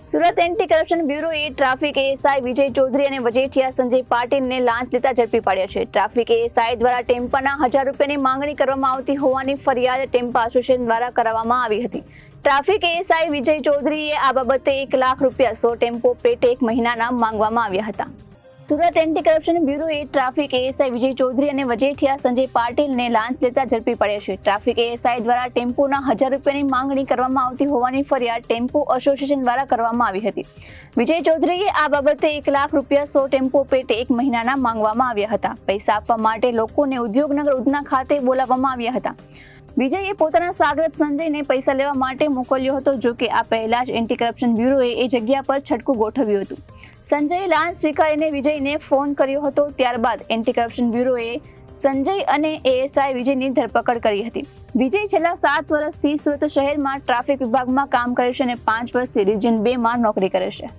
Surat anti corruption બ્યુરોએ traffic ASI Vijay Chaudhary અને વજેઠિયા સંજય પાટીલને લાંચ લેતા ઝડપી પાડ્યા છે. ટ્રાફિક એએસઆઈ દ્વારા ટેમ્પાના 1000 રૂપિયાની માંગણી કરવામાં આવતી હોવાની ફરિયાદ ટેમ્પા એસોસિએશન દ્વારા કરવામાં આવી હતી. ટ્રાફિક એએસઆઈ વિજય ચૌધરીએ આ બાબતે 1 લાખ રૂપિયા 100 ટેમ્પો પેટે 1 મહિનાના માંગવામાં આવ્યા હતા. સુરત એન્ટી કરપ્શન બ્યુરોએ ટ્રાફિક એએસઆઈ વિજય ચૌધરી અને વજેઠિયા સંજય પાટીલને લાંચ લેતા ઝડપી પાડ્યા છે. ટ્રાફિક એએસઆઈ દ્વારા ટેમ્પોના 1000 રૂપિયાની માંગણી કરવામાં આવતી હોવાની ફરિયાદ ટેમ્પો એસોસિએશન દ્વારા કરવામાં આવી હતી. વિજય ચૌધરીએ આ બાબતે 1 લાખ રૂપિયા 100 ટેમ્પો પેટે 1 મહિનાના માંગવામાં આવ્યા હતા. પૈસા આપવા માટે લોકોને ઉદ્યોગનગર ઉધના ખાતે બોલાવવામાં આવ્યા હતા. વિજયે પોતાના સાગરત સંજયને પૈસા લેવા માટે મોકલ્યો હતો. જો કે આ પહેલા જ એન્ટી કરપ્શન બ્યુરોએ એ જગ્યા પર છટકું ગોઠવ્યું હતું. સંજયે લાંચ સ્વીકારીને વિજયને ફોન કર્યો હતો. ત્યારબાદ એન્ટી કરપ્શન બ્યુરોએ સંજય અને એએસઆઈ વિજયની ધરપકડ કરી હતી. વિજય છેલ્લા 7 વર્ષથી સુરત શહેરમાં ટ્રાફિક વિભાગમાં કામ કરે છે અને 5 વર્ષથી રિજિયન 2 માં નોકરી કરે છે.